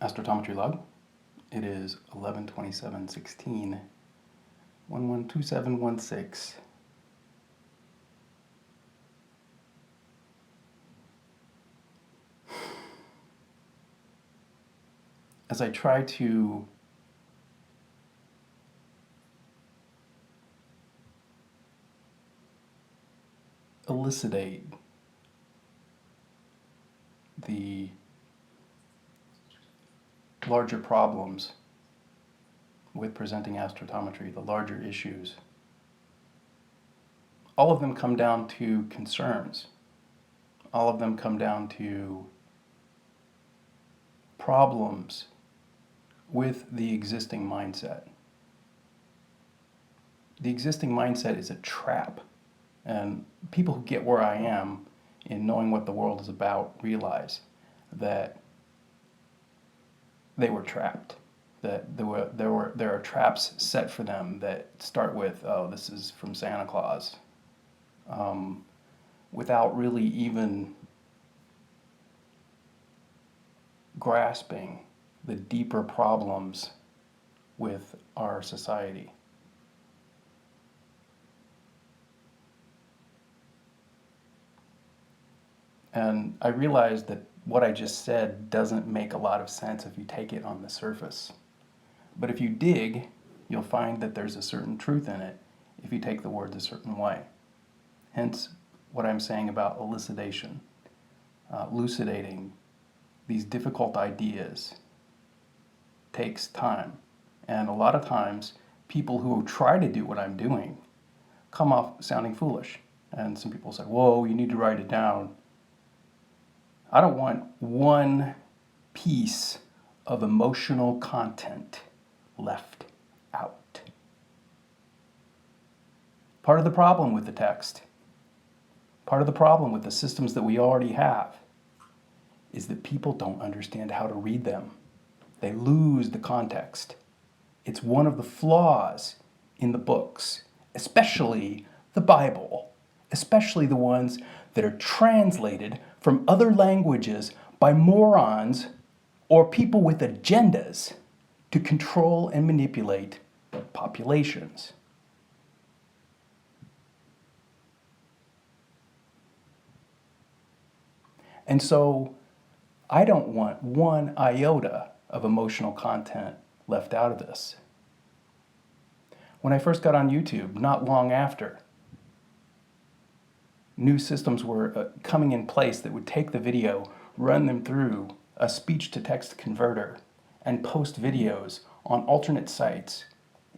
Astrometry log. It is 11-27-16, 112716. As I try to elucidate the larger problems with presenting astrometry, the larger issues, all of them come down to concerns. All of them come down to problems with the existing mindset. The existing mindset is a trap, and people who get where I am in knowing what the world is about realize that they were trapped, that there are traps set for them that start with, oh, this is from Santa Claus, without really even grasping the deeper problems with our society. And I realized that what I just said doesn't make a lot of sense if you take it on the surface. But if you dig, you'll find that there's a certain truth in it if you take the words a certain way. Hence what I'm saying about elucidation, elucidating these difficult ideas takes time. And a lot of times, people who try to do what I'm doing come off sounding foolish. And some people say, whoa, you need to write it down. I don't want one piece of emotional content left out. Part of the problem with the text, part of the problem with the systems that we already have, is that people don't understand how to read them. They lose the context. It's one of the flaws in the books, especially the Bible, especially the ones that are translated from other languages by morons or people with agendas to control and manipulate populations. And so I don't want one iota of emotional content left out of this. When I first got on YouTube, not long after, new systems were coming in place that would take the video, run them through a speech-to-text converter, and post videos on alternate sites,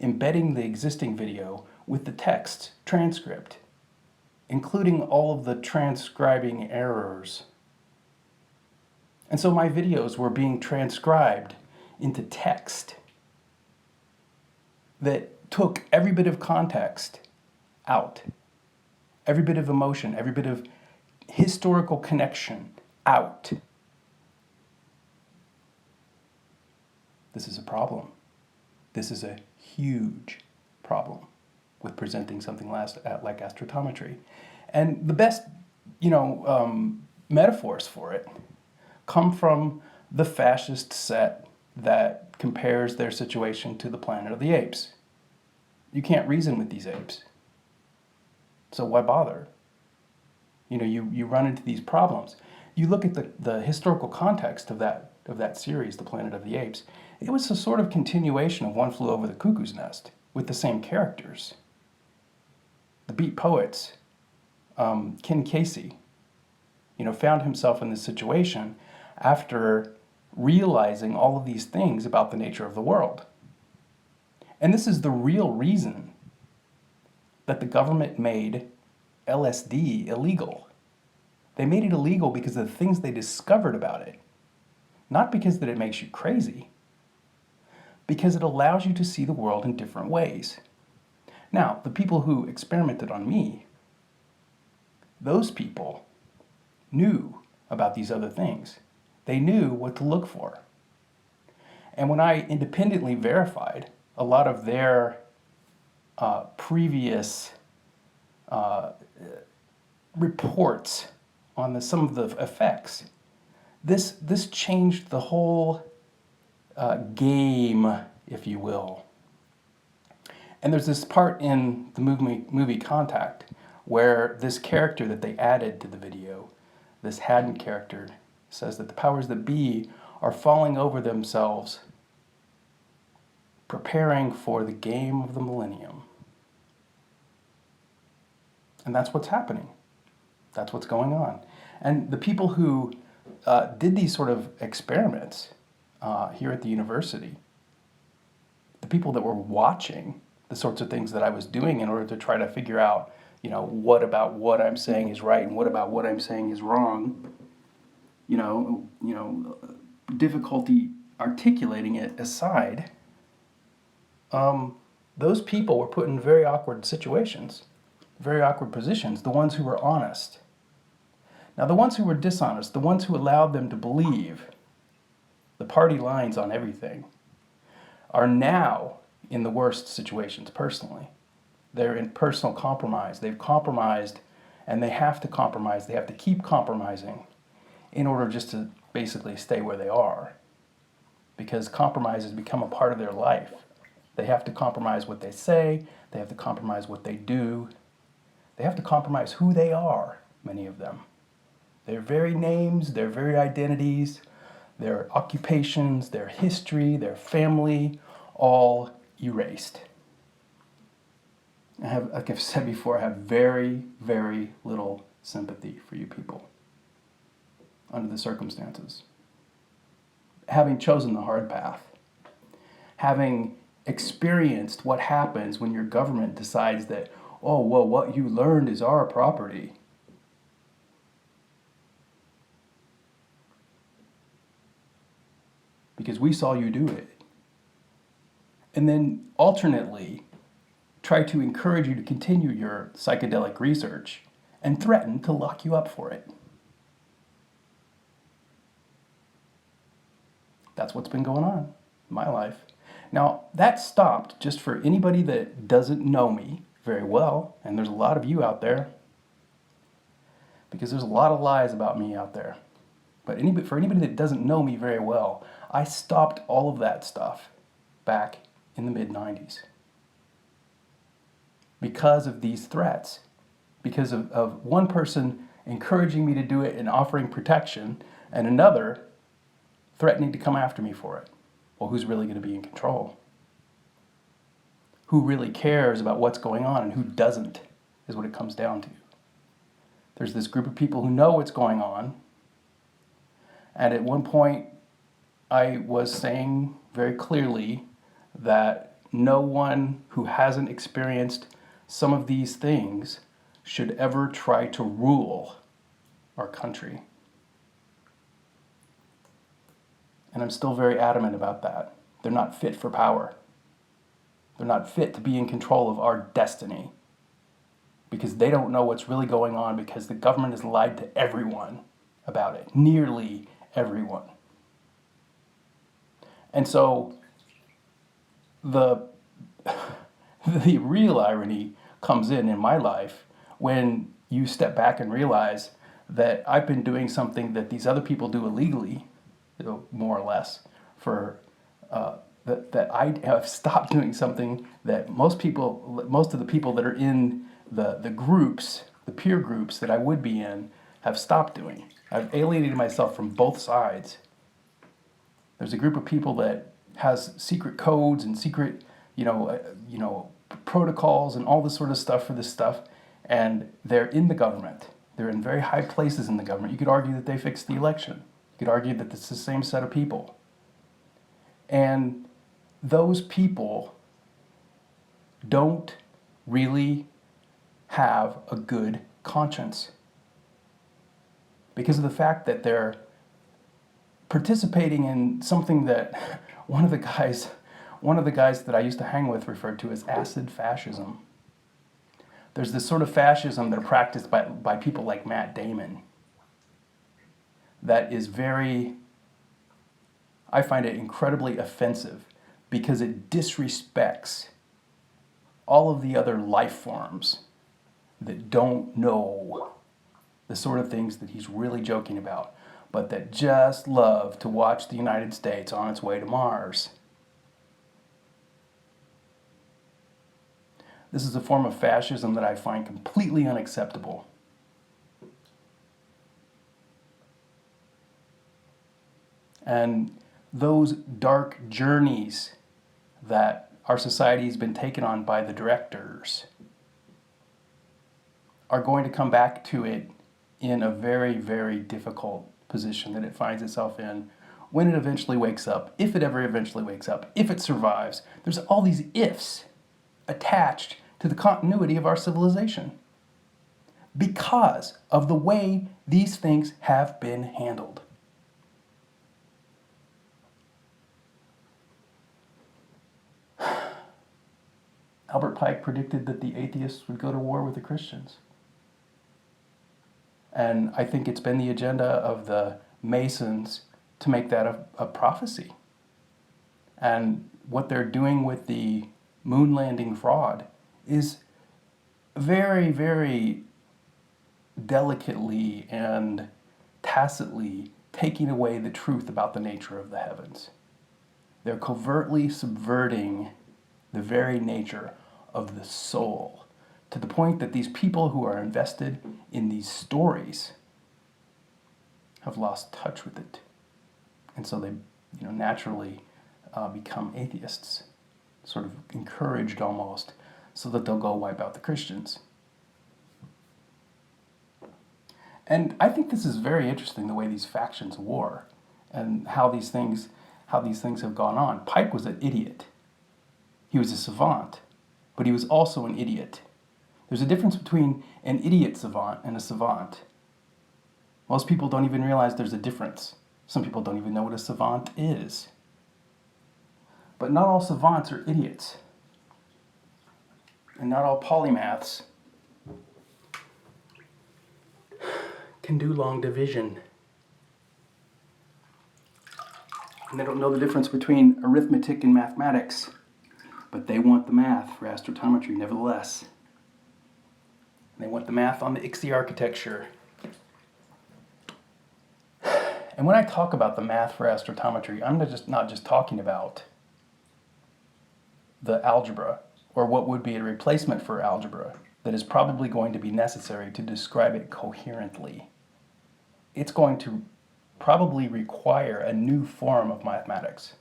embedding the existing video with the text transcript, including all of the transcribing errors. And so my videos were being transcribed into text that took every bit of context out. Every bit of emotion, every bit of historical connection out. This is a problem. This is a huge problem with presenting something like astrometry. And the best, metaphors for it come from the fascist set that compares their situation to the Planet of the Apes. You can't reason with these apes. So why bother? You run into these problems. You look at the historical context of that series, The Planet of the Apes. It was a sort of continuation of One Flew Over the Cuckoo's Nest with the same characters. The Beat Poets, Ken Casey, found himself in this situation after realizing all of these things about the nature of the world. And this is the real reason that the government made LSD illegal. They made it illegal because of the things they discovered about it. Not because that it makes you crazy, because it allows you to see the world in different ways. Now, the people who experimented on me, those people knew about these other things. They knew what to look for. And when I independently verified a lot of their previous reports on some of the effects, this changed the whole game, if you will. And there's this part in the movie Contact where this character that they added to the video, this Haddon character, says that the powers that be are falling over themselves, preparing for the game of the millennium. And that's what's happening. That's what's going on. And the people who did these sort of experiments here at the university, the people that were watching the sorts of things that I was doing in order to try to figure out, what about what I'm saying is right and what about what I'm saying is wrong, difficulty articulating it aside, those people were put in very awkward situations, very awkward positions, the ones who were honest. Now, the ones who were dishonest, the ones who allowed them to believe the party lines on everything, are now in the worst situations personally. They're in personal compromise. They've compromised, and they have to compromise. They have to keep compromising in order just to basically stay where they are, because compromise has become a part of their life. They have to compromise what they say. They have to compromise what they do. They have to compromise who they are, many of them. Their very names, their very identities, their occupations, their history, their family, all erased. Like I've said before, I have very, very little sympathy for you people under the circumstances. Having chosen the hard path, having experienced what happens when your government decides that, oh, well, what you learned is our property. Because we saw you do it. And then alternately, try to encourage you to continue your psychedelic research and threaten to lock you up for it. That's what's been going on in my life. Now, that stopped, just for anybody that doesn't know me very well, and there's a lot of you out there, because there's a lot of lies about me out there. But for anybody that doesn't know me very well, I stopped all of that stuff back in the mid-90s. Because of these threats. Because of one person encouraging me to do it and offering protection, and another threatening to come after me for it. Well, who's really going to be in control? Who really cares about what's going on and who doesn't, is what it comes down to. There's this group of people who know what's going on. And at one point, I was saying very clearly that no one who hasn't experienced some of these things should ever try to rule our country. And I'm still very adamant about that. They're not fit for power. They're not fit to be in control of our destiny, because they don't know what's really going on, because the government has lied to everyone about it, nearly everyone. And so the real irony comes in my life when you step back and realize that I've been doing something that these other people do illegally, more or less, for that I have stopped doing something that most of the people that are in the groups, the peer groups that I would be in, have stopped doing. I've alienated myself from both sides. There's a group of people that has secret codes and secret, protocols and all this sort of stuff for this stuff, and they're in the government. They're in very high places in the government. You could argue that they fixed the election. You could argue that it's the same set of people. And those people don't really have a good conscience, because of the fact that they're participating in something that one of the guys that I used to hang with referred to as acid fascism. There's this sort of fascism that are practiced by people like Matt Damon that is I find it incredibly offensive, because it disrespects all of the other life forms that don't know the sort of things that he's really joking about. but that just love to watch the United States on its way to Mars. This is a form of fascism that I find completely unacceptable. And those dark journeys that our society has been taken on by the directors are going to come back to it in a very, very difficult position that it finds itself in when it eventually wakes up, if it ever eventually wakes up, if it survives. There's all these ifs attached to the continuity of our civilization because of the way these things have been handled. Albert Pike predicted that the atheists would go to war with the Christians. And I think it's been the agenda of the Masons to make that a prophecy. And what they're doing with the moon landing fraud is very, very delicately and tacitly taking away the truth about the nature of the heavens. They're covertly subverting the very nature of the soul, to the point that these people who are invested in these stories have lost touch with it. And so they, naturally become atheists, sort of encouraged almost, so that they'll go wipe out the Christians. And I think this is very interesting, the way these factions war and how these things have gone on. Pike was an idiot. He was a savant, but he was also an idiot. There's a difference between an idiot savant and a savant. Most people don't even realize there's a difference. Some people don't even know what a savant is. But not all savants are idiots. And not all polymaths can do long division. And they don't know the difference between arithmetic and mathematics. But they want the math for astrometry nevertheless. And they want the math on the ICSI architecture. And when I talk about the math for astrometry, I'm not just talking about the algebra, or what would be a replacement for algebra that is probably going to be necessary to describe it coherently. It's going to probably require a new form of mathematics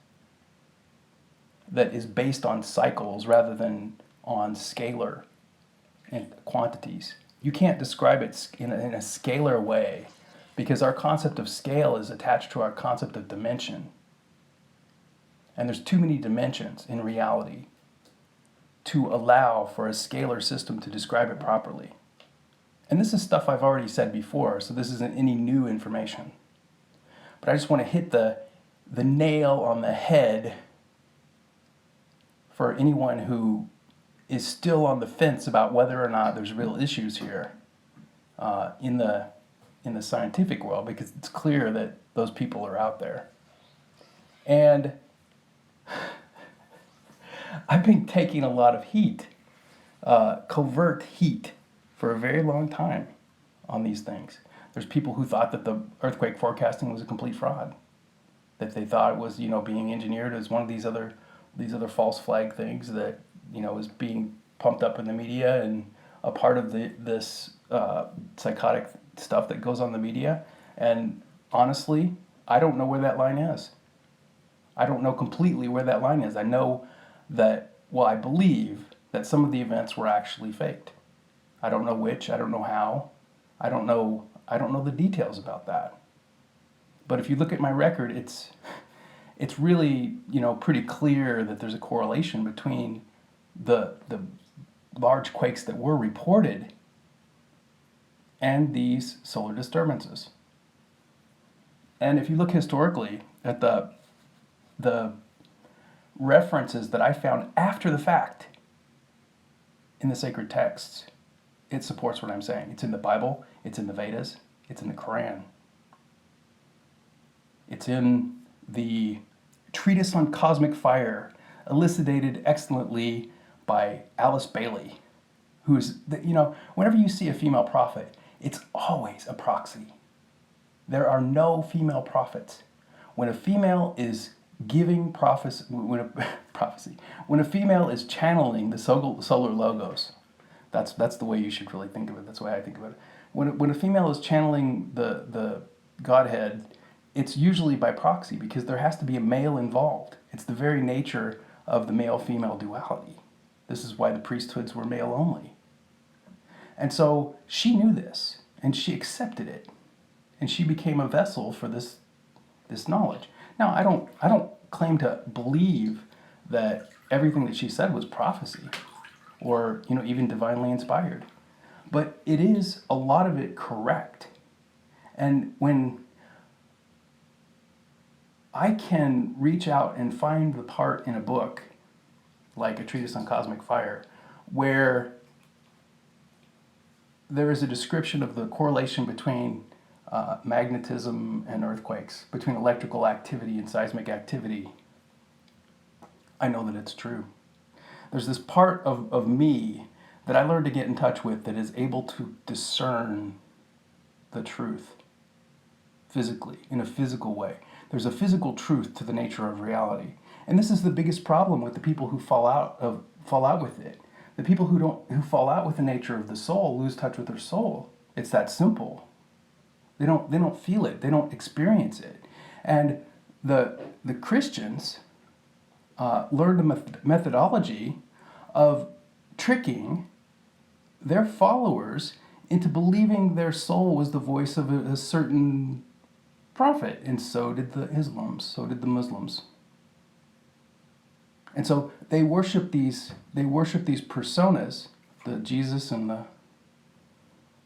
that is based on cycles rather than on scalar and quantities. You can't describe it in a scalar way because our concept of scale is attached to our concept of dimension. And there's too many dimensions in reality to allow for a scalar system to describe it properly. And this is stuff I've already said before, so this isn't any new information. But I just want to hit the nail on the head for anyone who is still on the fence about whether or not there's real issues here in the scientific world, because it's clear that those people are out there. And I've been taking a lot of heat, covert heat, for a very long time on these things. There's people who thought that the earthquake forecasting was a complete fraud, that they thought it was, being engineered as one of these other false flag things that, is being pumped up in the media and a part of this psychotic stuff that goes on the media. And honestly, I don't know where that line is. I don't know completely where that line is. I know that, I believe that some of the events were actually faked. I don't know which, I don't know how, I don't know the details about that. But if you look at my record, it's really, pretty clear that there's a correlation between the large quakes that were reported and these solar disturbances. And if you look historically at the references that I found after the fact in the sacred texts, it supports what I'm saying. It's in the Bible, it's in the Vedas, it's in the Quran. It's in the Treatise on Cosmic Fire, elucidated excellently by Alice Bailey, who's, whenever you see a female prophet, it's always a proxy. There are no female prophets. When a female is giving prophecy, prophecy, when a female is channeling the solar logos, that's the way you should really think of it. That's the way I think of it. When a female is channeling the Godhead, it's usually by proxy because there has to be a male involved. It's the very nature of the male-female duality. This is why the priesthoods were male only. And so she knew this, and she accepted it, and she became a vessel for this knowledge. Now, I don't claim to believe that everything that she said was prophecy, or even divinely inspired, but it is a lot of it correct. And when I can reach out and find the part in a book, like A Treatise on Cosmic Fire, where there is a description of the correlation between magnetism and earthquakes, between electrical activity and seismic activity, I know that it's true. There's this part of me that I learned to get in touch with that is able to discern the truth physically, in a physical way. There's a physical truth to the nature of reality. And this is the biggest problem with the people who fall out with it. The people who fall out with the nature of the soul lose touch with their soul. It's that simple. They don't feel it. They don't experience it. And the Christians learned a methodology of tricking their followers into believing their soul was the voice of a certain prophet, and so did the Islams, so did the Muslims. And so they worship these personas, the Jesus and the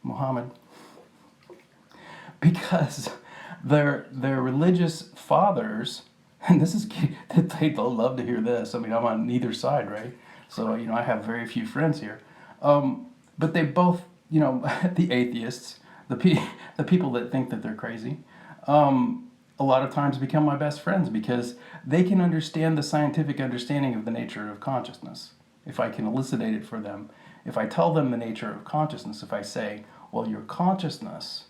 Muhammad, because their religious fathers, and this is, they love to hear this. I mean, I'm on neither side, right? So, I have very few friends here. But they both, the atheists, the people that think that they're crazy, a lot of times become my best friends because they can understand the scientific understanding of the nature of consciousness. If I can elucidate it for them, if I tell them the nature of consciousness, if I say, well, your consciousness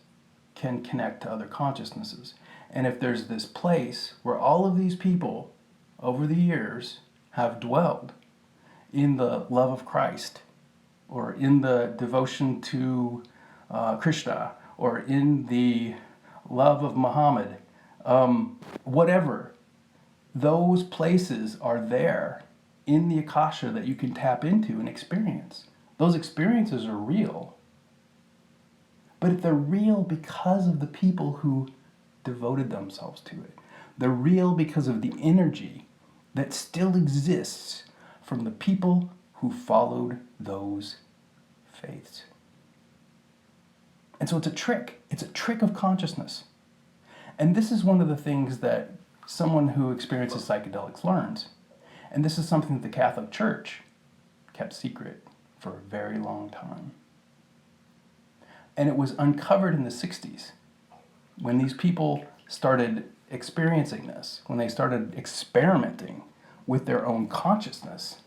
can connect to other consciousnesses. And if there's this place where all of these people over the years have dwelled in the love of Christ, or in the devotion to Krishna, or in the love of Muhammad, whatever, those places are there in the Akasha that you can tap into and experience. Those experiences are real. But they're real because of the people who devoted themselves to it. They're real because of the energy that still exists from the people who followed those faiths. And so it's a trick. It's a trick of consciousness. And this is one of the things that someone who experiences psychedelics learns. And this is something that the Catholic Church kept secret for a very long time. And it was uncovered in the 60s when these people started experiencing this, when they started experimenting with their own consciousness.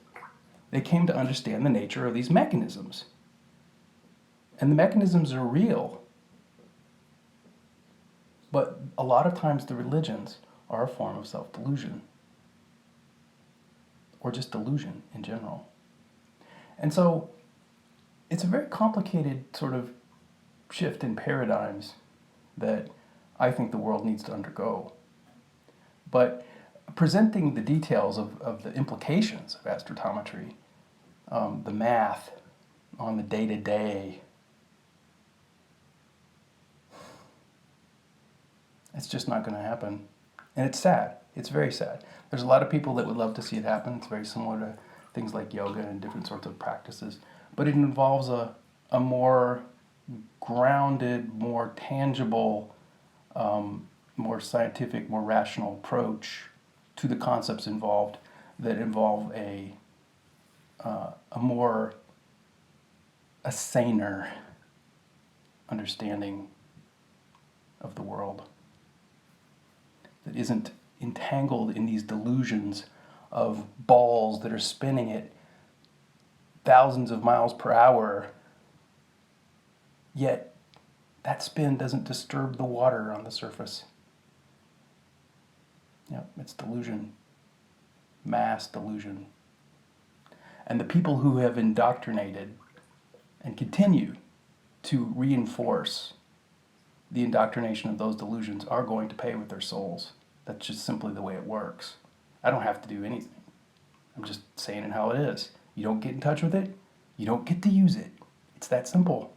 They came to understand the nature of these mechanisms. And the mechanisms are real. But a lot of times the religions are a form of self-delusion. Or just delusion in general. And so it's a very complicated sort of shift in paradigms that I think the world needs to undergo. But presenting the details of the implications of astrotometry, the math on the day-to-day, it's just not going to happen. And it's sad. It's very sad. There's a lot of people that would love to see it happen. It's very similar to things like yoga and different sorts of practices. But it involves a more grounded, more tangible, more scientific, more rational approach to the concepts involved that involve a saner understanding of the world that isn't entangled in these delusions of balls that are spinning at thousands of miles per hour, yet That spin doesn't disturb the water on the surface. Yep, it's delusion. Mass delusion. And the people who have indoctrinated and continue to reinforce the indoctrination of those delusions are going to pay with their souls. That's just simply the way it works. I don't have to do anything. I'm just saying it how it is. You don't get in touch with it, you don't get to use it. It's that simple.